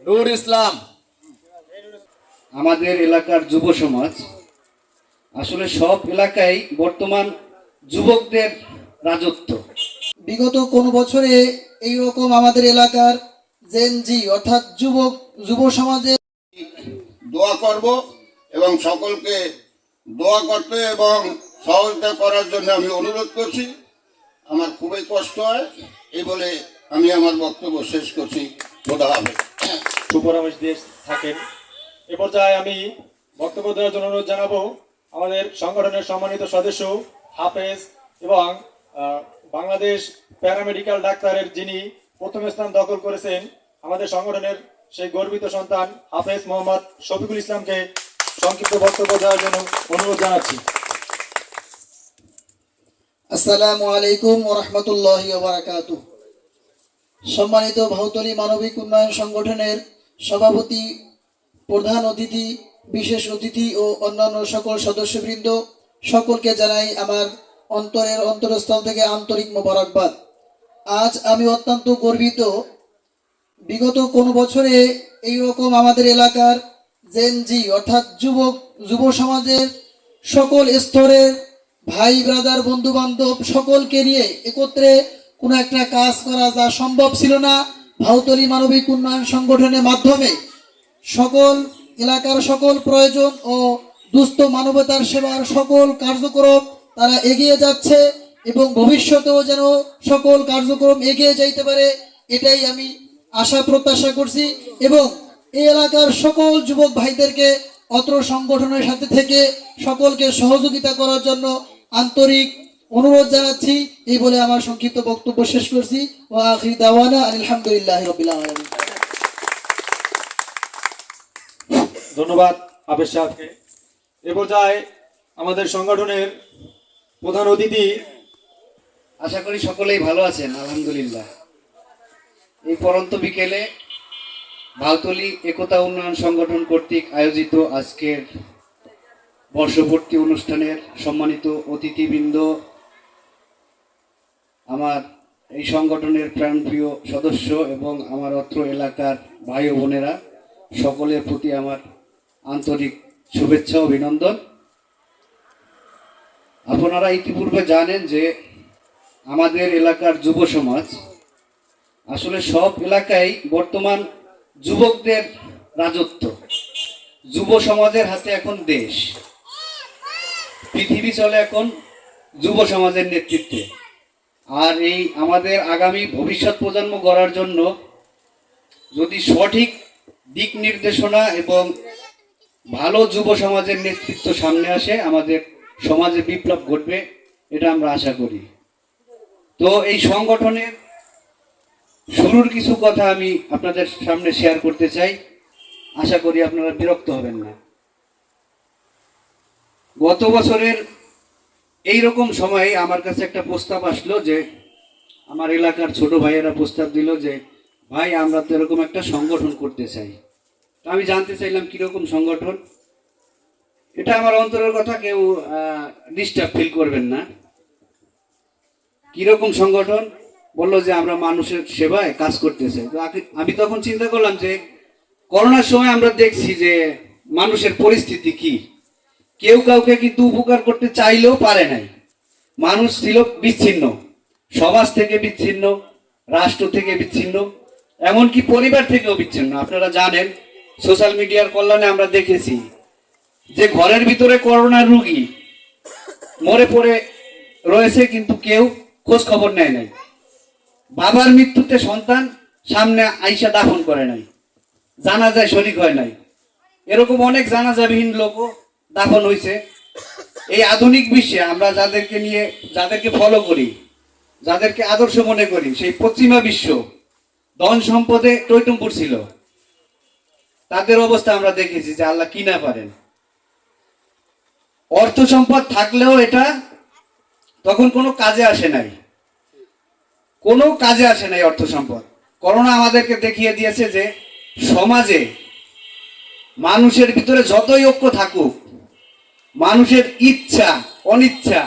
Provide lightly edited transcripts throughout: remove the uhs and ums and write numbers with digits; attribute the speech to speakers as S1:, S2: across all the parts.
S1: নূর ইসলাম।
S2: আমাদের এলাকার যুব সমাজ আসলে সব এলাকায় বর্তমান যুবকদের রাজত্ব।
S3: বিগত কোন বছরে এই রকম আমাদের এলাকার জেনজি অর্থাৎ যুব সমাজে
S4: দোয়া করব এবং সকলকে দোয়া করতে এবং সহযোগিতা করার জন্য আমি অনুরোধ করছি। আমার খুবই কষ্ট হয় এই বলে আমি আমার বক্তব্য শেষ করছি। খোদা হাফেজ।
S5: সুপরামর্শ দিয়ে থাকেন। এ পর্যায়ে আমি বক্তব্য দেওয়ার জন্য অনুরোধ জানাবো আমাদের সংগঠনের সম্মানিত সদস্য হাফেজ এবং বাংলাদেশ প্যারামেডিক্যাল ডাক্তারের যিনি প্রথম স্থান দখল করেছেন আমাদের সংগঠনের সেই গর্বিত সন্তান হাফেজ মোহাম্মদ শফিকুল ইসলামকে সংক্ষিপ্ত বক্তব্য দেওয়ার জন্য অনুরোধ জানাচ্ছি।
S3: আসসালামু আলাইকুম ওয়া রাহমাতুল্লাহি ওয়া বারাকাতুহু। সম্মানিত ভাউতলী মানবিক উন্নয়ন সংগঠনের সভাপতি, প্রধান অতিথি, বিশেষ অতিথি ও অন্যান্য সকল সদস্যবৃন্দ, সকলকে জানাই আমার অন্তরের অন্তরস্থল থেকে আন্তরিক মোবারকবাদ। আজ আমি অত্যন্ত গর্বিত। বিগত কোন বছরে এই রকম আমাদের এলাকার জেনজি অর্থাৎ যুব সমাজের সকল স্তরের ভাই ব্রাদার বন্ধু বান্ধব সকলকে নিয়ে একত্রে কোনো একটা কাজ করা যা সম্ভব ছিল না, ভাউতলী মানবিক উন্নয়ন সংগঠনের মাধ্যমে সকল এলাকার সকল প্রয়োজন ও দুস্থ মানবতার সেবার সকল কার্যক্রম তারা এগিয়ে যাচ্ছে এবং ভবিষ্যতেও যেন সকল কার্যক্রম এগিয়ে যাইতে পারে, এটাই আমি আশা প্রত্যাশা করছি। এবং এই এলাকার সকল যুবক ভাইদেরকে অত্র সংগঠনের সাথে থেকে সকলকে সহযোগিতা করার জন্য আন্তরিক অনুরোধ জানাচ্ছি। এই বলে আমার সংক্ষিপ্ত বক্তব্য শেষ করছি। ওয়া আখির দাওয়ানা আলহামদুলিল্লাহি রাব্বিল আলামিন।
S5: ধন্যবাদ হাফেজ সাহেবকে। এ পর্যায়ে আমাদের সংগঠনের প্রধান অতিথি,
S2: আশা করি সকলেই ভালো আছেন আলহামদুলিল্লাহ। এই পরন্ত বিকেলে ভাউতলী একতা উন্নয়ন সংগঠন কর্তৃক আয়োজিত আজকের বর্ষপূর্তি অনুষ্ঠানের সম্মানিত অতিথিবৃন্দ, আমার এই সংগঠনের প্রাণপ্রিয় সদস্য এবং আমার অত্র এলাকার ভাই ও বোনেরা, সকলের প্রতি আমার আন্তরিক শুভেচ্ছা ও অভিনন্দন। আপনারা ইতিপূর্বে জানেন যে আমাদের এলাকার যুব সমাজ আসলে সব এলাকায় বর্তমান যুবকদের রাজত্ব। যুব সমাজের হাতে এখন দেশ, পৃথিবী চলে এখন যুব সমাজের নেতৃত্বে। আর এই আমাদের আগামী ভবিষ্যৎ প্রজন্ম গড়ার জন্য যদি সঠিক দিক নির্দেশনা এবং ভালো যুব সমাজের নেতৃত্ব সামনে আসে, আমাদের সমাজে বিপ্লব ঘটবে, এটা আমরা আশা করি। তো এই সংগঠনের শুরুর কিছু কথা আমি আপনাদের সামনে শেয়ার করতে চাই, আশা করি আপনারা বিরক্ত হবেন না। গত বছরের এই রকম সময়ে আমার কাছে একটা প্রস্তাব আসলো যে আমার এলাকার ছোট ভাইয়েরা প্রস্তাব দিল যে ভাই আমরা তো এরকম একটা সংগঠন করতে চাই। তো আমি জানতে চাইলাম কিরকম সংগঠন। এটা আমার অন্তরের কথা, কেউ ডিস্টার্ব ফিল করবেন না। কিরকম সংগঠন? বললো যে আমরা মানুষের সেবায় কাজ করতে চাই। তো আমি তখন চিন্তা করলাম যে করোনার সময় আমরা দেখছি যে মানুষের পরিস্থিতি কি, কেউ কাউকে কিন্তু উপকার করতে চাইলেও পারে নাই। মানুষ ছিল বিচ্ছিন্ন, সমাজ থেকে বিচ্ছিন্ন, রাষ্ট্র থেকে বিচ্ছিন্ন, এমনকি পরিবার থেকেও বিচ্ছিন্ন। আপনারা জানেন সোশ্যাল মিডিয়ার কল্যাণে আমরা দেখেছি যে ঘরের ভিতরে করোনার রোগী মরে পড়ে রয়েছে, কিন্তু কেউ খোঁজ খবর নেয় নাই। বাবার মৃত্যুতে সন্তান সামনে আইসা দাফন করে নাই, জানাজায় শরীক হয় নাই। এরকম অনেক জানাজাবিহীন লোকও দাফন হয়েছে। এই আধুনিক বিশ্বে আমরা যাদেরকে ফলো করি, যাদেরকে আদর্শ মনে করি, সেই পশ্চিমা বিশ্ব ধন সম্পদে টইটুম্পুর ছিল। তাদের অবস্থা আমরা দেখেছি যে আল্লাহ কি না পারেন। অর্থ সম্পদ থাকলেও এটা তখন কোনো কাজে আসে নাই, কোনো কাজে আসে নাই অর্থ সম্পদ। করোনা আমাদেরকে দেখিয়ে দিয়েছে যে সমাজে মানুষের ভিতরে যতই ঐক্য থাকুক, মানুষের ইচ্ছা অনিচ্ছা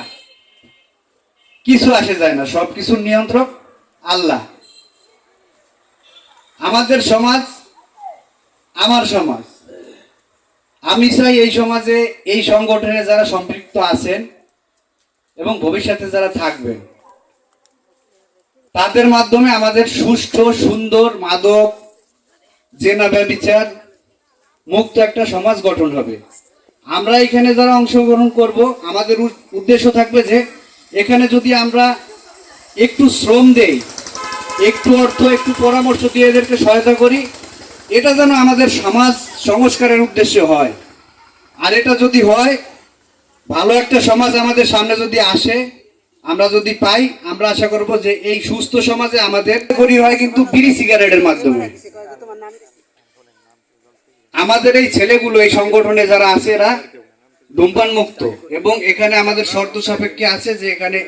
S2: কিছু আসে যায় না, সবকিছুর নিয়ন্ত্রক আল্লাহ। আমাদের সমাজ আমার সমাজ। আমি চাই এই সমাজে এই সংগঠনে যারা সম্পৃক্ত আছেন এবং ভবিষ্যতে যারা থাকবেন তাদের মাধ্যমে আমাদের সুষ্ঠু সুন্দর মাদক জেনা ব্যভিচার মুক্ত একটা সমাজ গঠন হবে। আমরা এখানে যারা অংশগ্রহণ করব আমাদের উদ্দেশ্য থাকবে যে এখানে যদি আমরা একটু শ্রম দেই, একটু অর্থ, একটু পরামর্শ দিয়ে এদেরকে সহায়তা করি, এটা যেন আমাদের সমাজ সংস্কারের উদ্দেশ্যে হয়। আর এটা যদি হয়, ভালো একটা সমাজ আমাদের সামনে যদি আসে, আমরা যদি পাই, আমরা আশা করব যে এই সুস্থ সমাজে আমাদের করি হয় কিন্তু বিড়ি সিগারেটের মাধ্যমে। আমাদের এই ছেলেগুলো এই সংগঠনে যারা আছে এরা ধূমপান মুক্ত, এবং এখানে আমাদের শর্ত সাপেক্ষে আছে যে এখানে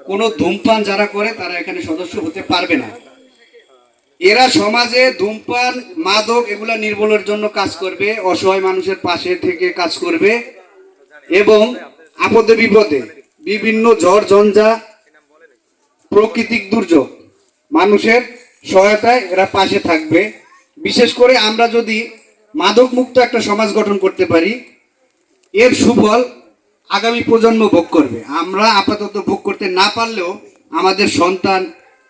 S2: কোনো ধূমপান যারা করে তারা এখানে সদস্য হতে পারবে না। এরা সমাজে ধূমপান মাদক এগুলা নির্মূলের জন্য কাজ করবে, অসহায় মানুষের পাশে থেকে কাজ করবে, এবং আপদে বিপদে বিভিন্ন ঝড় ঝঞ্ঝা প্রাকৃতিক দুর্যোগ মানুষের সহায়তায় এরা পাশে থাকবে। বিশেষ করে আমরা যদি মাদক মুক্ত একটা সমাজ গঠন করতে পারি, এর সুফল আগামী প্রজন্ম ভোগ করবে। আমরা আপাতত ভোগ করতে না পারলেও আমাদের সন্তান,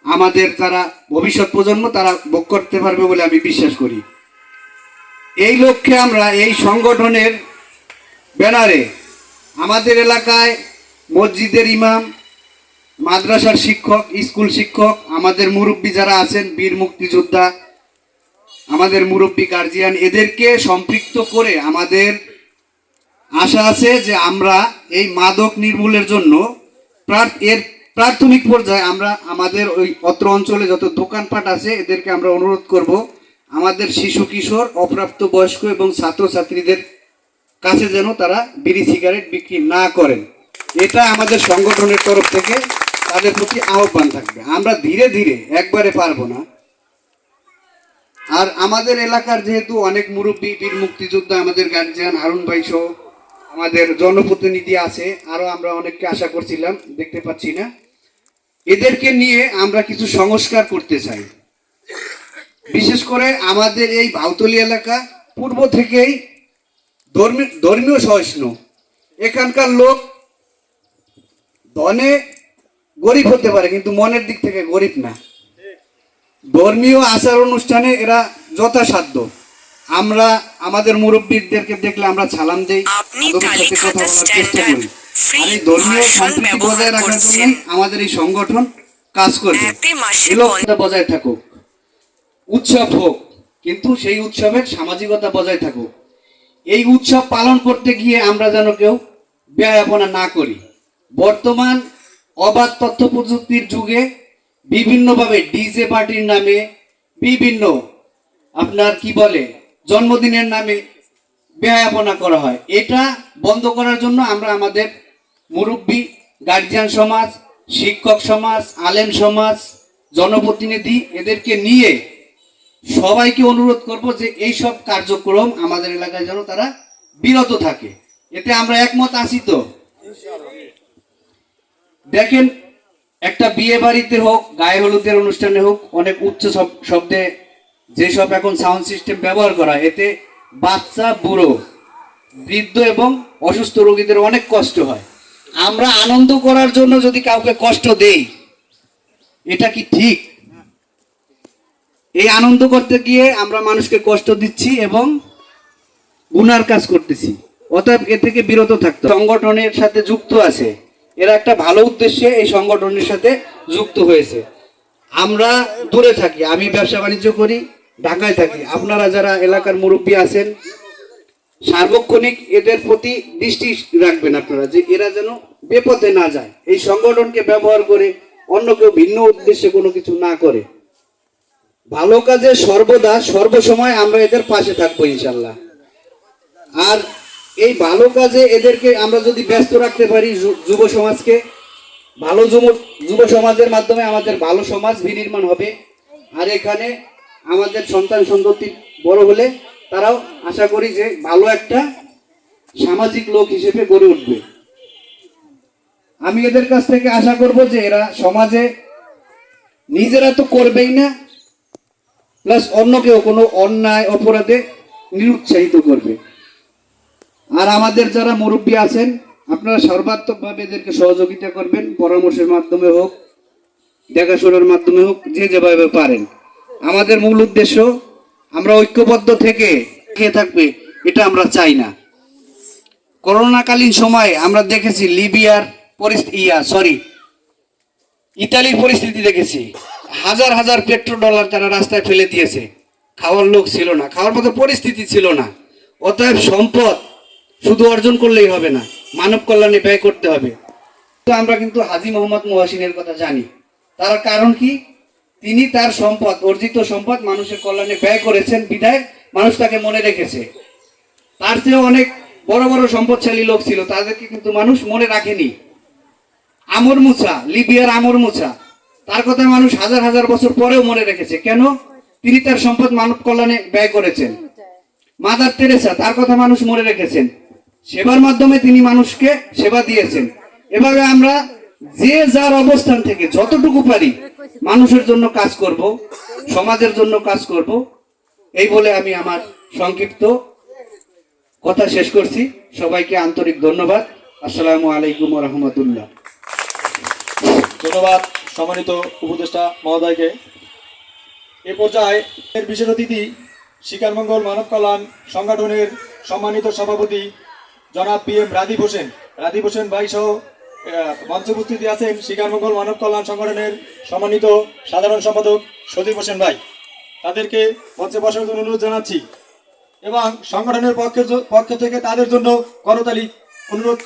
S2: আমাদের যারা ভবিষ্যৎ প্রজন্ম তারা ভোগ করতে পারবে বলে আমি বিশ্বাস করি। এই লক্ষ্যে আমরা এই সংগঠনের ব্যানারে আমাদের এলাকায় মসজিদের ইমাম, মাদ্রাসার শিক্ষক, স্কুল শিক্ষক, আমাদের মুরব্বী যারা আছেন, বীর মুক্তিযোদ্ধা, আমাদের মুরব্বী গার্জিয়ান, এদেরকে সম্পৃক্ত করে আমাদের আশা আছে যে আমরা এই মাদক নির্মূলের জন্য এর প্রাথমিক পর্যায়ে আমরা আমাদের ওই অত্র অঞ্চলে যত দোকানপাট আছে এদেরকে আমরা অনুরোধ করব আমাদের শিশু কিশোর, অপ্রাপ্ত বয়স্ক এবং ছাত্রছাত্রীদের কাছে যেন তারা বিড়ি সিগারেট বিক্রি না করেন। এটা আমাদের সংগঠনের তরফ থেকে তাদের প্রতি আহ্বান থাকবে। আমরা ধীরে ধীরে একবারে পারবো না। আর আমাদের এলাকার যেহেতু অনেক মুরব্বী, বীর মুক্তিযোদ্ধা, আমাদের গার্জিয়ান হারুন ভাই সহ আমাদের জনপ্রতিনিধি আছে, আরো আমরা অনেককে আশা করছিলাম, দেখতে পাচ্ছি না। এদেরকে নিয়ে আমরা কিছু সংস্কার করতে চাই। বিশেষ করে আমাদের এই বাউতলী এলাকা পূর্ব থেকেই ধর্মীয় সহিষ্ণু। এখানকার লোক ধনে গরিব হতে পারে কিন্তু মনের দিক থেকে গরিব না। ধর্মীয় আচার অনুষ্ঠানে এরা যথাসাধ্য, আমরা আমাদের মুরব্বীদেরকে দেখলে আমরা সালাম দেই, তাদের সাথে কথা বলার চেষ্টা করি। আর এই ধর্মীয় সম্প্রীতি বজায় রাখার জন্য আমাদের এই সংগঠন কাজ করবে। এই লক্ষ্যটা বজায় থাকুক, উৎসব হোক কিন্তু সেই উৎসবের সামাজিকতা বজায় থাকুক। এই উৎসব পালন করতে গিয়ে আমরা যেন কেউ ব্যয়াপনা না করি। বর্তমান অবাধ তথ্য প্রযুক্তির যুগে বিভিন্নভাবে ডিজে পার্টির নামে, বিভিন্ন আপনার কি বলে জন্মদিনের নামে ব্যয়াপনা করা হয়। এটা বন্ধ করার জন্য আমরা আমাদের মুরব্বী, গার্জিয়ান সমাজ, শিক্ষক সমাজ, আলেম সমাজ, জনপ্রতিনিধি এদেরকে নিয়ে সবাইকে অনুরোধ করব যে এই সব কার্যক্রম আমাদের এলাকায় যেন তারা বিরত থাকে। এতে আমরা একমত আছি তো? দেখেন, একটা বিয়ে বাড়িতে হোক, গায়ে হলুদের অনুষ্ঠানে হোক, অনেক উচ্চ শব্দে যেসব এখন সাউন্ড সিস্টেম ব্যবহার করা, এতে বাচ্চা, বুড়ো, বৃদ্ধ এবং অসুস্থ রোগীদের অনেক কষ্ট হয়। আমরা আনন্দ করার জন্য যদি কাউকে কষ্ট দেই, এটা কি ঠিক? এই আনন্দ করতে গিয়ে আমরা মানুষকে কষ্ট দিচ্ছি এবং গুনার কাজ করতেছি। অতএব এ থেকে বিরত থাকতে হবে। সংগঠনের সাথে যুক্ত আছে, এরা একটা ভালো উদ্দেশ্যে এই সংগঠনের সাথে যুক্ত হয়েছে। আমরা দূরে থাকি, আমি ব্যবসা বাণিজ্য করি, ঢাকায় থাকি। আপনারা যারা এলাকার মুরব্বী আছেন, সার্বক্ষণিক এদের প্রতি দৃষ্টি রাখবেন আপনারা, যে এরা যেন বেপথে না যায়, এই সংগঠনকে ব্যবহার করে অন্য কেউ ভিন্ন উদ্দেশ্যে কোনো কিছু না করে। ভালো কাজে সর্বদা সর্বসময় আমরা এদের পাশে থাকবো ইনশাল্লাহ। আর এই ভালো কাজে এদেরকে আমরা যদি ব্যস্ত রাখতে পারি, যুব সমাজকে, ভালো যুব সমাজের মাধ্যমে আমাদের ভালো সমাজ বিনির্মাণ হবে। আর এখানে আমাদের সন্তান সন্ততি বড় হলে তারাও আশা করি যে ভালো একটা সামাজিক লোক হিসেবে গড়ে উঠবে। আমি এদের কাছ থেকে আশা করব যে এরা সমাজে নিজেরা তো করবেই না, প্লাস অন্য কেউ কোনো অন্যায় অপরাধে নিরুৎসাহিত করবে। আর আমাদের যারা মুরব্বী আছেন, আপনারা সর্বাত্মকভাবে এদেরকে সহযোগিতা করবেন, পরামর্শের মাধ্যমে হোক, দেখাশোনার মাধ্যমে হোক, যে যেভাবে পারেন। আমাদের মূল উদ্দেশ্য আমরা ঐক্যবদ্ধ থেকে খেয়ে থাকবে, এটা আমরা চাই না। করোনাকালীন সময়ে আমরা দেখেছি লিবিয়ার পরিস্থিতি, ইতালির পরিস্থিতি দেখেছি। হাজার হাজার পেট্রোডলার তারা রাস্তায় ফেলে দিয়েছে, খাওয়ার লোক ছিল না, খাওয়ার মতো পরিস্থিতি ছিল না। অতএব সম্পদ শুধু অর্জন করলেই হবে না, মানব কল্যাণে ব্যয় করতে হবে। তো আমরা কিন্তু হাজী মোহাম্মদ মুহাসিনের কথা জানি। তার কারণ কি? তিনি তার সম্পদ, অর্জিত সম্পদ মানুষের কল্যাণে ব্যয় করেছেন, বিধায় মানুষ তাকে মনে রেখেছে। তার চেয়ে অনেক বড় বড় সম্পদশালী লোক ছিল, তাদেরকে কিন্তু মানুষ মনে রাখেনি। আমর মুসা, লিবিয়ার আমর মুসা, তার কথা মানুষ হাজার হাজার বছর পরেও মনে রেখেছে। কেন? তিনি তার সম্পদ মানব কল্যাণে ব্যয় করেছেন। মাদার তেরেসা, তার কথা মানুষ মনে রেখেছেন। সেবার মাধ্যমে তিনি মানুষকে সেবা দিয়েছেন। এভাবে আমরা যে যার অবস্থান থেকে যতটুকু পারি মানুষের জন্য কাজ করব, সমাজের জন্য কাজ করব। এই বলে আমি আমার সংক্ষিপ্ত কথা শেষ করছি। সবাইকে আন্তরিক ধন্যবাদ। আসসালামু আলাইকুম ওয়া রাহমাতুল্লাহ।
S5: ধন্যবাদ সম্মানিত উপদেষ্টা মহোদয়কে। এ পর্যায়ে এর বিশেষ অতিথি শিকারমঙ্গল মানব কল্যাণ সংগঠনের সম্মানিত সভাপতি জনাব PM রাদীপ হোসেন ভাই সহ মঞ্চে উপস্থিত আছেন শিকারমঙ্গল মানব কল্যাণ সংগঠনের সম্মানিত সাধারণ সম্পাদক সদীপ হোসেন ভাই। তাদেরকে মঞ্চে বসার জন্য অনুরোধ জানাচ্ছি এবং সংগঠনের পক্ষ থেকে তাদের জন্য করতালি অনুরোধ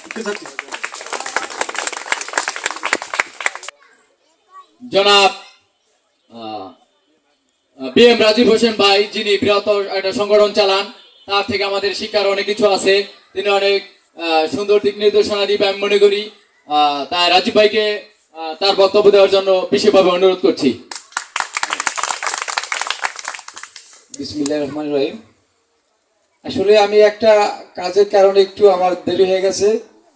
S5: করতে চাচ্ছি।
S1: জনাব PM রাজীব হোসেন ভাই, যিনি বৃহত্তর একটা সংগঠন চালান, তার থেকে আমাদের শিক্ষার অনেক কিছু আছে। তিনি অনেক সুন্দর দিক নির্দেশনা দিবে আমি মনে করি। তাই রাজীব ভাইকে তার বক্তব্য দেওয়ার জন্য বিশেষভাবে অনুরোধ করছি।
S6: বিসমিল্লাহির রহমানির রহিম। আসলে আমি একটা কাজের কারণে একটু আমার দেরি হয়ে গেছে,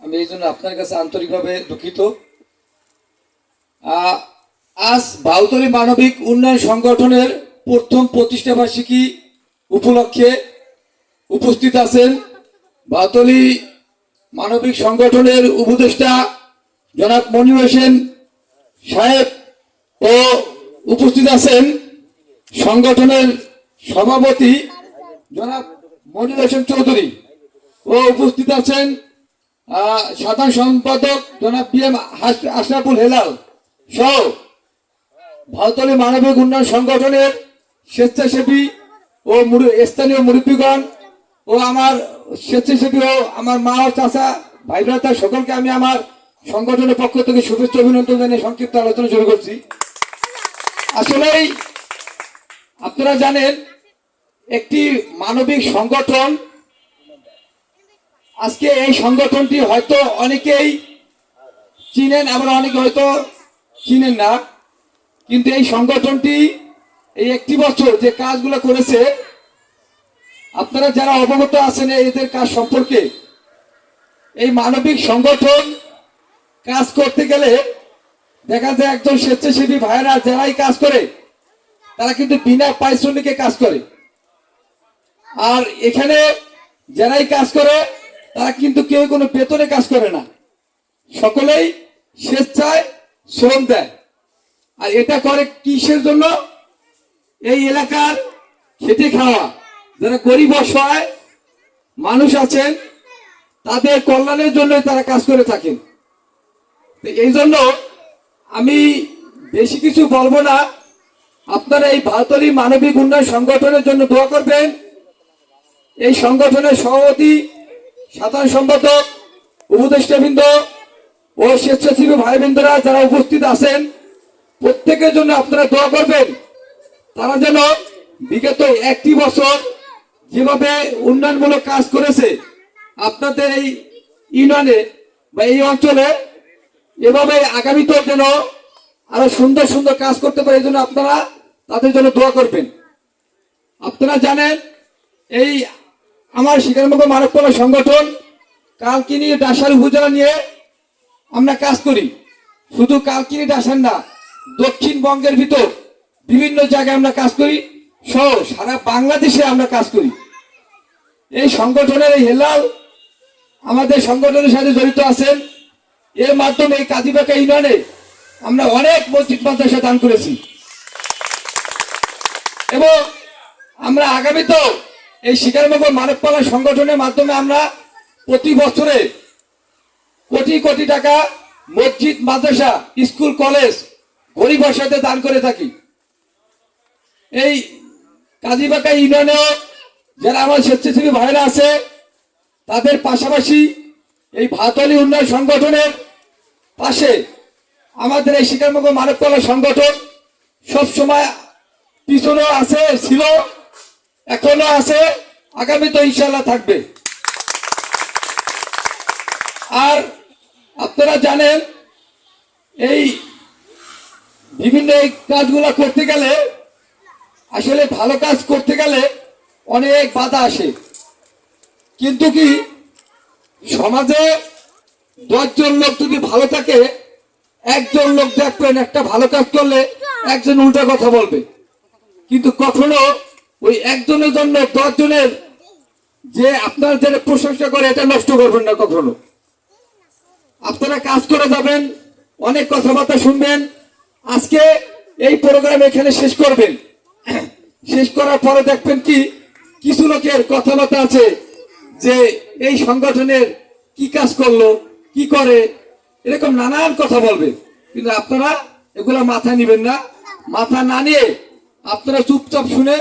S6: আমি এই জন্য আপনার কাছে আন্তরিকভাবে দুঃখিত। আজ বাউতলী মানবিক উন্নয়ন সংগঠনের প্রথম প্রতিষ্ঠা বার্ষিকী উপলক্ষে উপস্থিত আছেন বাউতলী মানবিক সংগঠনের উপদেষ্টা জনাব মনির হোসেন সাহেব ও উপস্থিত আছেন সংগঠনের সভাপতি জনাব মনির হোসেন চৌধুরী ও উপস্থিত আছেন সাধারণ সম্পাদক জনাব PM আশরাফুল হেলাল সহ বাউতলী মানবিক উন্নয়ন সংগঠনের স্বেচ্ছাসেবী ও স্থানীয় মুরব্বীগণ ও আমার স্বেচ্ছাসেবী ও আমার মা ও চাচা ভাই ব্রাদার সকলকে আমি আমার সংগঠনের পক্ষ থেকে শুভেচ্ছা অভিনন্দন জানিয়ে সংক্ষিপ্ত আলোচনা শুরু করছি। আসলেই আপনারা জানেন, একটি মানবিক সংগঠন, আজকে এই সংগঠনটি হয়তো অনেকেই চিনেন, আবার অনেকে হয়তো চিনেন না, কিন্তু এই সংগঠনটি এই একটি বছর যে কাজগুলো করেছে, আপনারা যারা অবগত আছেন এদের কাজ সম্পর্কে, এই মানবিক সংগঠন কাজ করতে গেলে দেখা যায় একজন স্বেচ্ছাসেবী ভাইরা যারাই কাজ করে তারা কিন্তু বিনা পারিশ্রমিকে কাজ করে। আর এখানে যারাই কাজ করে তারা কিন্তু কেউ কোনো বেতনে কাজ করে না, সকলেই স্বেচ্ছায় শ্রম দেয়। আর এটা করে কিসের জন্য? এই এলাকার খেটে খাওয়া যারা গরিব অসহায় মানুষ আছেন তাদের কল্যাণের জন্য তারা কাজ করে থাকেন। এই জন্য আমি বেশি কিছু বলবো না, আপনারা এই বাউতলী মানবিক উন্নয়ন সংগঠনের জন্য দোয়া করবেন। এই সংগঠনের সভাপতি, সাধারণ সম্পাদক, উপদেষ্টাবৃন্দ ও স্বেচ্ছাসেবী ভাইবৃন্দরা যারা উপস্থিত আছেন প্রত্যেকের জন্য আপনারা দোয়া করবেন। তারা যেন বিগত একটি বছর যেভাবে উন্নয়নমূলক কাজ করেছে আপনাদের এই ইউনিয়নে বা এই অঞ্চলে, এভাবে আগামীতেও যেন আরো সুন্দর সুন্দর কাজ করতে পারে, এই জন্য আপনারা তাদের জন্য দোয়া করবেন। আপনারা জানেন, এই আমার শিকারমঙ্গল মানব কল্যাণ সংগঠন কালকিনি ডাসার উপজেলা নিয়ে আমরা কাজ করি। শুধু কালকিনি ডাসার না, দক্ষিণবঙ্গের ভিতর বিভিন্ন জায়গায় আমরা কাজ করি, সহ সারা বাংলাদেশে আমরা কাজ করি। এই সংগঠনের এই হেলাল আমাদের সংগঠনের সাথে জড়িত আছেন। এর মাধ্যমে এই কাজীবাকা ইউনিয়নে আমরা অনেক মসজিদ মাদ্রাসা দান করেছি এবং আমরা আগামীতেও এই শিকারনগর মানবপালা সংগঠনের মাধ্যমে আমরা প্রতি বছরে কোটি কোটি টাকা মসজিদ মাদ্রাসা স্কুল কলেজ গরিব সাথে দান করে থাকি। এই কাজীবাকা ইউনিয়নে যারা আমার স্বেচ্ছাসেবী ভাইরা আছে তাদের পাশাপাশি এই ভাতলি উন্নয়ন সংগঠনের পাশে আমাদের এই শিকারনগর মানবপালা সংগঠন সবসময় পিছনেও আছে, ছিল, এখনো আছে, আগামী তো ইনশাল্লাহ থাকবে। আর আপনারা জানেন এই বিভিন্ন এই কাজগুলো করতে গেলে আসলে ভালো কাজ করতে গেলে অনেক বাধা আসে, কিন্তু কি সমাজে 10 জন লোক যদি ভালো থাকে, একজন লোক দেখবেন একটা ভালো কাজ করলে একজন উল্টা কথা বলবে, কিন্তু কখনো ওই একজনের জন্য 10 জনের যে আপনার যারা প্রশংসা করে এটা নষ্ট করবেন না কখনো। আপনারা কাজ করে যাবেন, অনেক কথাবার্তা শুনবেন। আজকে এই প্রোগ্রাম এখানে শেষ করবেন, শেষ করার পরে দেখবেন কি কিছু লোকের কথাবার্তা আছে যে এই সংগঠনের কি কাজ করলো, কি করে, এরকম নানান কথা বলবে, কিন্তু আপনারা এগুলা মাথায় নিবেন না। মাথা না নিয়ে আপনারা চুপচাপ শুনে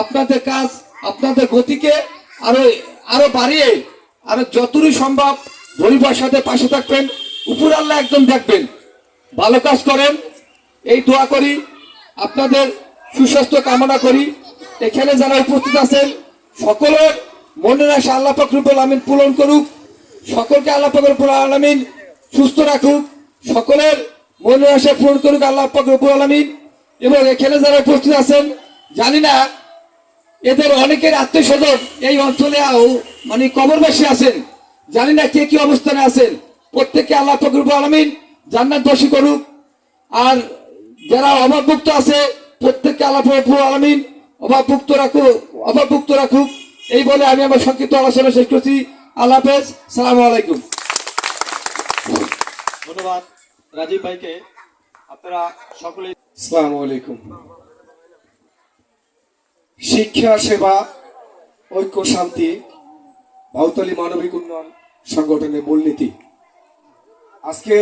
S6: আপনাদের কাজ, আপনাদের গতিকে আরো বাড়িয়ে আরো যতটুকু সম্ভব গরিবের সাথে পাশে থাকবেন। উপর আল্লাহ একদম দেখবেন, ভালো কাজ করেন এই দোয়া করি, আপনাদের সুস্বাস্থ্য কামনা করি। এখানে যারা উপস্থিত আছেন সকলের মনের আশা আল্লাহ পাক রব্বুল আলামিন পূরণ করুক, সকলকে আল্লাহ পাক রব্বুল আলামিন সুস্থ রাখুক, সকলের মনের আশা পূরণ করুক আল্লাহ পাক রব্বুল আলামিন। এবং এখানে যারা উপস্থিত আছেন জানি না এদের অনেকের আত্মীয় স্বজন এই অঞ্চলে মানে কবরবাসী আছেন, জানি না কে কি অবস্থানে আছেন, প্রত্যেককে আল্লাহ পাক রব্বুল আলামিন জান্নাত বাসী করুক। আর যারা অভাবমুক্ত আছে প্রত্যেককে আল্লাহ পাক রব্বুল আলামিন অভাবমুক্ত রাখুক। এই বলে আমি আমার সংক্ষিপ্ত আলোচনা শেষ করছি। আল্লাহ হাফেজ, সালামু আলাইকুম।
S5: ধন্যবাদ রাজীব ভাইকে। আপনারা সকলে
S6: আসসালামু আলাইকুম। শিক্ষা, সেবা, ঐক্য, শান্তি ভাউতলী মানবিক উন্নয়ন সংগঠনের মূলনীতি। আজকে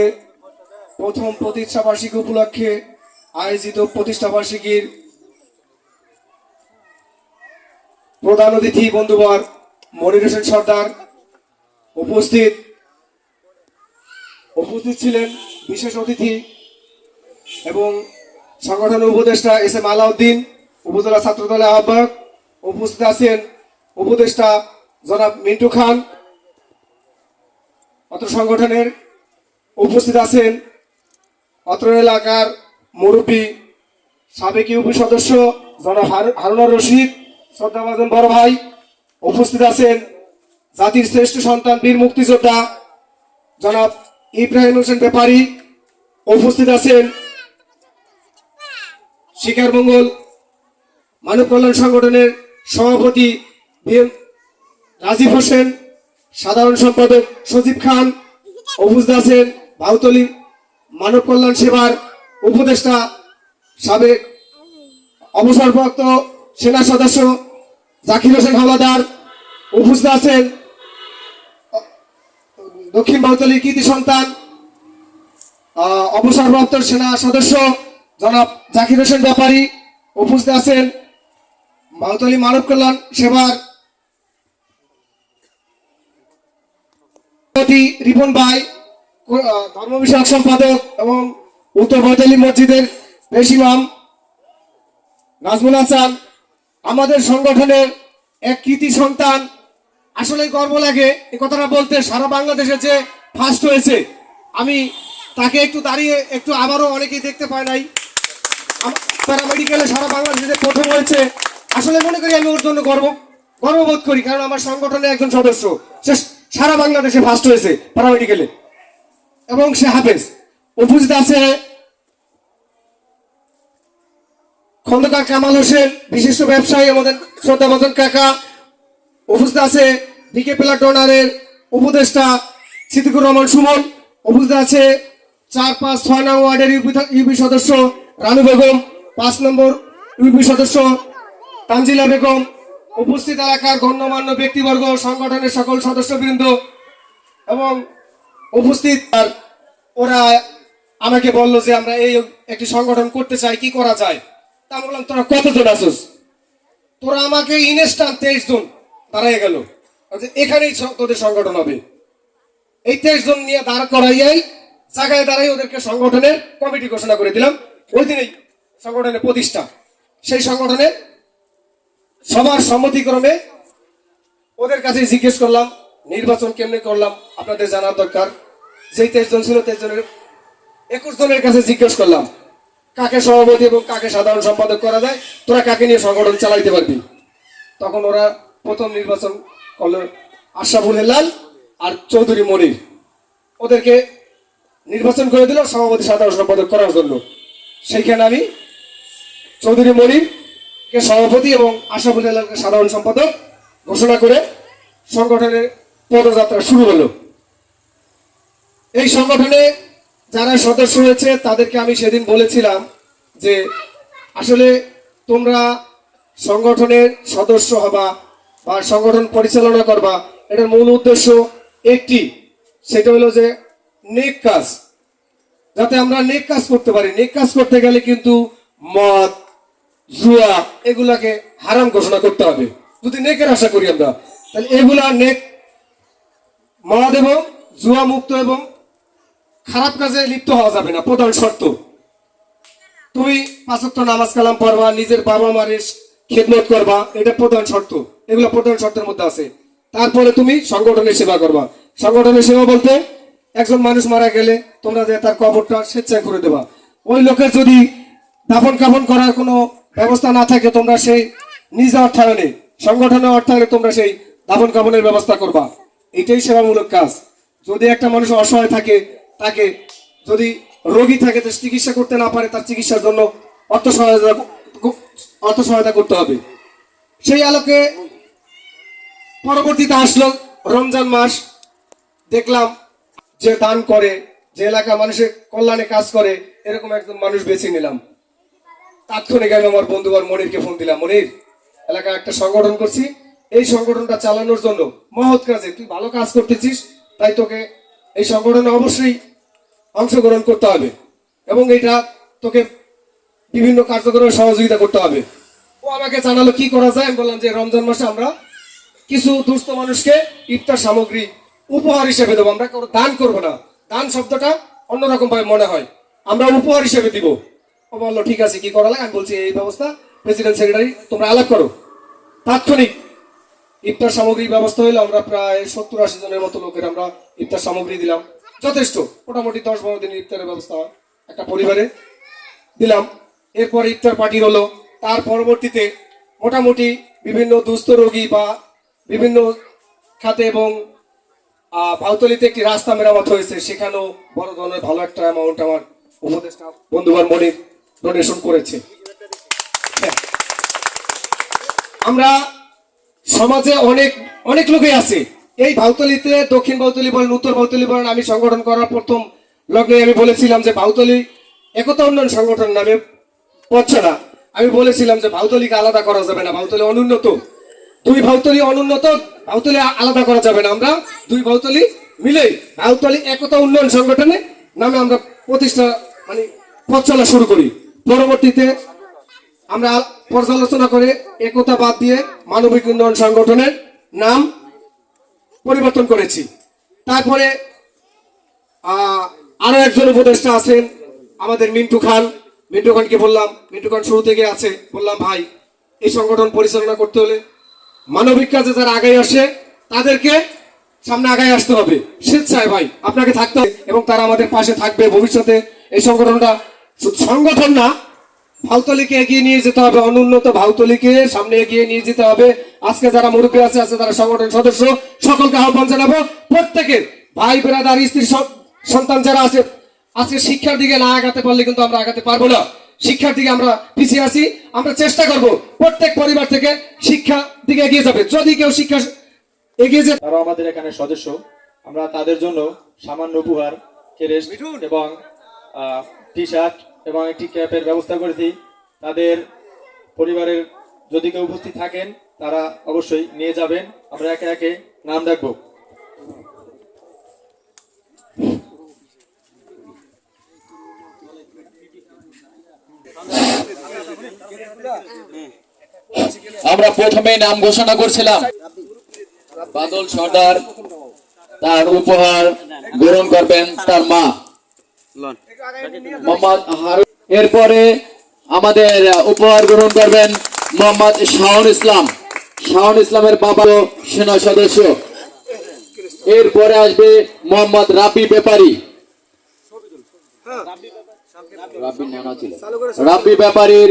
S6: প্রথম প্রতিষ্ঠাবার্ষিকী উপলক্ষে আয়োজিত প্রতিষ্ঠাবার্ষিকীর প্রধান অতিথি বন্ধুবর মনির হোসেন সর্দার উপস্থিত ছিলেন বিশেষ অতিথি এবং সংগঠনের উপদেষ্টা এস এম আলাউদ্দিন, উপজেলা ছাত্র দলের আহ্বায়ক। উপস্থিত আছেন উপদেষ্টা জনাব মিন্টু খান অত্র সংগঠনের। উপস্থিত আছেন অত্র এলাকার মুরব্বী সাবেক ইউপি সদস্য জনাব হারুনার রশিদ, শ্রদ্ধাভাজন বড় ভাই। উপস্থিত আছেন জাতির শ্রেষ্ঠ সন্তান বীর মুক্তিযোদ্ধা জনাব ইব্রাহিম হোসেন ব্যাপারী। উপস্থিত আছেন শিকারমঙ্গল মানব কল্যাণ সংগঠনের সভাপতি রাজীব হোসেন, সাধারণ সম্পাদক সজীব খান। উপস্থিত আছেন ভাউতলী মানব কল্যাণ সেবার উপদেষ্টা সাবেক অবসরপ্রাপ্ত সেনা সদস্য জাকির হোসেন হাওলাদার। উপস্থিত আছেন দক্ষিণ ভাউতলীর কৃতি সন্তান অবসরপ্রাপ্ত সেনা সদস্য জনাব জাকির হোসেন ব্যাপারী। উপস্থিত আছেন ভাউতলী মানব কল্যাণ সেবার রিপন ভাই, ধর্ম বিষয়ক সম্পাদক এবং উত্তর ভাউতলী মসজিদের প্রেসিডাম নাজমুল হাসান। আমাদের সংগঠনের এক কৃতি সন্তান, আসলে গর্ব লাগে এই কথাটা বলতে। সারা বাংলাদেশে যে ফার্স্ট হয়েছে, আমি তাকে একটু দাঁড়িয়ে একটু আবারও অনেকেই দেখতে পায় নাই। প্যারামেডিক্যালে সারা বাংলাদেশে প্রথম হয়েছে, আসলে মনে করি আমি ওর জন্য গর্ববোধ করি, কারণ আমার সংগঠনের একজন সদস্য সে সারা বাংলাদেশে ফার্স্ট হয়েছে প্যারামেডিক্যালে এবং সে হাফেজ। উপস্থিত আছে খন্দকার কামাল হোসেন, বিশিষ্ট ব্যবসায়ী, আমাদের শ্রদ্ধাভাজন কাকা।
S7: উপস্থিত আছে ডিকে প্লাটনারের উপদেষ্টা সিদ্দিকুর রহমান সুমন, উপস্থিত আছে 4-5-6 নং ওয়ার্ডের ইউপি সদস্য রানু বেগম, 5 নম্বর ইউপি সদস্য তানজিলা বেগম, উপস্থিত এলাকার গণ্যমান্য ব্যক্তিবর্গ, সংগঠনের সকল সদস্যবৃন্দ এবং উপস্থিত। আর ওরা আমাকে বললো যে আমরা এই একটি সংগঠন করতে চাই, কি করা যায়? তা আমি বললাম তোরা কতজন আসোস? তোরা আমাকে ইনস্ট্যান্ট 23 জন দাঁড়াই গেল, এখানেই তোদের সংগঠন হবে। এই 23 জন নিয়ে দাঁড় করাইয়াই জায়গায় দাঁড়াই ওদেরকে সংগঠনের কমিটি ঘোষণা করে দিলাম। ওই দিনেই সংগঠনের প্রতিষ্ঠা। সেই সংগঠনে সবার সম্মতিক্রমে ওদের কাছে জিজ্ঞেস করলাম নির্বাচন কেমনে করলাম আপনাদের জানার দরকার। যেই 23 জন ছিল 23 জনের 21 জনের কাছে জিজ্ঞেস করলাম কাকে সভাপতি এবং কাকে সাধারণ সম্পাদক করা যায়, তোরা কাকে নিয়ে সংগঠন চালাইতে পারবি। তখন ওরা প্রথম নির্বাচন করলো আশরাফুল হেলাল আর চৌধুরী মনির, ওদেরকে নির্বাচন করে দিল সভাপতি সাধারণ সম্পাদক করার জন্য। সেইখানে আমি চৌধুরী মনিরকে সভাপতি এবং আশরাফুল হেলালকে সাধারণ সম্পাদক ঘোষণা করে সংগঠনের পদযাত্রা শুরু হলো। এই সংগঠনে যারা সদস্য হয়েছে তাদেরকে আমি সেদিন বলেছিলাম যে আসলে তোমরা সংগঠনের সদস্য হবা বা সংগঠন পরিচালনা করবা, এটার মূল উদ্দেশ্য একটি, সেটা হলো যে নেক কাজ, যাতে আমরা নেক কাজ করতে পারি। নেক কাজ করতে গেলে কিন্তু মদ জুয়া এগুলাকে হারাম ঘোষণা করতে হবে। যদি নেকের আশা করি আমরা, তাহলে এগুলা নেক, মদ এবং জুয়া মুক্ত এবং খারাপ কাজে লিপ্ত হওয়া যাবে না, প্রধান শর্ত। তুমি 5 ওয়াক্ত নামাজ কালাম পড়বা, নিজের বাবা মায়ের খেদমত করবা, এটা প্রধান শর্ত। এগুলো প্রধান শর্তের মধ্যে আছে। তারপরে তুমি সংগঠনের সেবা করবা। সংগঠনের সেবা বলতে একজন মানুষ মারা গেলে তোমরা যে তার কবরটা স্বেচ্ছায় করে দেবা। ওই লোকের যদি দাফন কাফন করার কোনো ব্যবস্থা না থাকে, তোমরা সেই নিজ অর্থায়নে সংগঠনের অর্থায়নে তোমরা সেই দাফন কাফনের ব্যবস্থা করবা। এটাই সেবামূলক কাজ। যদি একটা মানুষ অসহায় থাকে, তাকে যদি রোগী থাকে তো চিকিৎসা করতে না পারে, তার চিকিৎসার জন্য অর্থ সহায়তা করতে হবে। সেই আলোকে পরবর্তীতে আসলো রমজান মাস, দেখলাম যে দান করে, যে এলাকা মানুষের কল্যাণে কাজ করে, এরকম একজন মানুষ বেছে নিলাম। তাৎক্ষণিক আমি আমার বন্ধু আর মনিরকে ফোন দিলাম, মনির এলাকায় একটা সংগঠন করছি, এই সংগঠনটা চালানোর জন্য মহৎ কাজে তুই ভালো কাজ করতেছিস, তাই তোকে এই সংগঠনে অবশ্যই অংশগ্রহণ করতে হবে এবং এটা তোকে বিভিন্ন কার্যক্রমে সহযোগিতা করতে হবে। ও আমাকে জানালো কি করা যায়। আমি বললাম যে রমজান মাসে আমরা কিছু দুস্থ মানুষকে ইফতার সামগ্রী উপহার হিসেবে দেবো, আমরা দান করব না। দান শব্দটা অন্যরকম ভাবে মনে হয়, আমরা উপহার হিসেবে দিব। ও বললো ঠিক আছে, কি করা লাগে? আমি বলছি এই ব্যবস্থা প্রেসিডেন্ট সেক্রেটারি তোমরা আলাপ করো। তাৎক্ষণিক ইফতার সামগ্রী ব্যবস্থা হইলো। আমরা প্রায় 70-80 জনের মতো লোকের আমরা ইফতার সামগ্রী দিলাম। যথেষ্ট, মোটামুটি 10-12 দিনের ইফতারের ব্যবস্থা একটা পরিবারে দিলাম। এরপর ইফতার পার্টি হলো। তার পরবর্তীতে মোটামুটি বিভিন্ন দুস্থ রোগী বা বিভিন্ন খাতে এবং ভাউতলিতে একটি রাস্তা মেরামত হয়েছে, সেখানেও বড় ধরনের ভালো একটা অ্যামাউন্ট আমার উপদেষ্টা বন্ধুবার মনির ডোনেশন করেছে। আমরা সমাজে অনেক অনেক লোকই আছে। এই ভাউতলিতে দক্ষিণ ভাউতলি বলেন, উত্তর ভাউতলি বলেন, আমি সংগঠন করার প্রথম লগ্নে আমি বলেছিলাম যে ভাউতলি একতা উন্নয়ন সংগঠন নামে পড়ছে না। আমি বলেছিলাম যে ভাউতলিকে আলাদা করা যাবে না, ভাউতলি অনুন্নত। 2 ভাউতলি অনুন্নত, ভাউতলি আলাদা করা যাবে না। আমরা 2 ভাউতলি মিলেই ভাউতলি একতা উন্নয়ন সংগঠনে নামে আমরা প্রতিষ্ঠা মানে পথ চলা শুরু করি। পরবর্তীতে আমরা পর্যালোচনা করে একতা বাদ দিয়ে মানবিক উন্নয়ন সংগঠনের নাম পরিবর্তন করেছি। তারপরে আরো একজন উপদেষ্টা আছেন আমাদের মিন্টু খান। মিন্টু খানকে বললাম, মিন্টু খান শুরু থেকে আছে, বললাম ভাই এই সংগঠন পরিচালনা করতে হলে মানবিক কাজে যারা আগায় আসে তাদেরকে সামনে আগায় আসতে হবে। স্বেচ্ছায় ভাই আপনাকে থাকতে হবে এবং তারা আমাদের পাশে থাকবে ভবিষ্যতে। এই সংগঠনটা শুধু সংগঠন না, ভাউতলিকে এগিয়ে নিয়ে যেতে হবে, অনুন্নত ভাউতলিকে সামনে এগিয়ে নিয়ে যেতে হবে। আজকে যারা মুরব্বী আছে যারা সংগঠন সদস্য, সকলকে আহ্বান জানাবো, প্রত্যেকের ভাই বেরাদার স্ত্রী সন্তান যারা আছে, আজকে শিক্ষার দিকে না আগাতে পারলে কিন্তু আমরা আগাতে পারবো না। শিক্ষার দিকে আমরা পিছিয়ে আছি। আমরা চেষ্টা করব প্রত্যেক পরিবার থেকে শিক্ষা দিকে এগিয়ে যাবে। যদি কেউ শিক্ষা এগিয়ে যেতে
S5: তারা আমাদের এখানে সদস্য। আমরা তাদের জন্য সামান্য উপহার, ক্রেস্ট এবং টি শার্ট এবং একটি ক্যাপের ব্যবস্থা করেছি। তাদের পরিবারের যদি কেউ উপস্থিত থাকেন তারা অবশ্যই নিয়ে যাবেন। আমরা একে একে নাম ডাকবো।
S1: আমরা প্রথমেই নাম ঘোষণা করছিলাম বাদল সর্দার, তার উপহার গ্রহণ করবেন তার মা মোহাম্মদ হারুন। এরপরে আমাদের উপহার গ্রহণ করবেন মোহাম্মদ শাহুন ইসলাম। শাহুন ইসলামের বাবা সেনা সদস্য। এরপরে আসবে মোহাম্মদ রাব্বি ব্যাপারী। রাব্বি ব্যাপারীর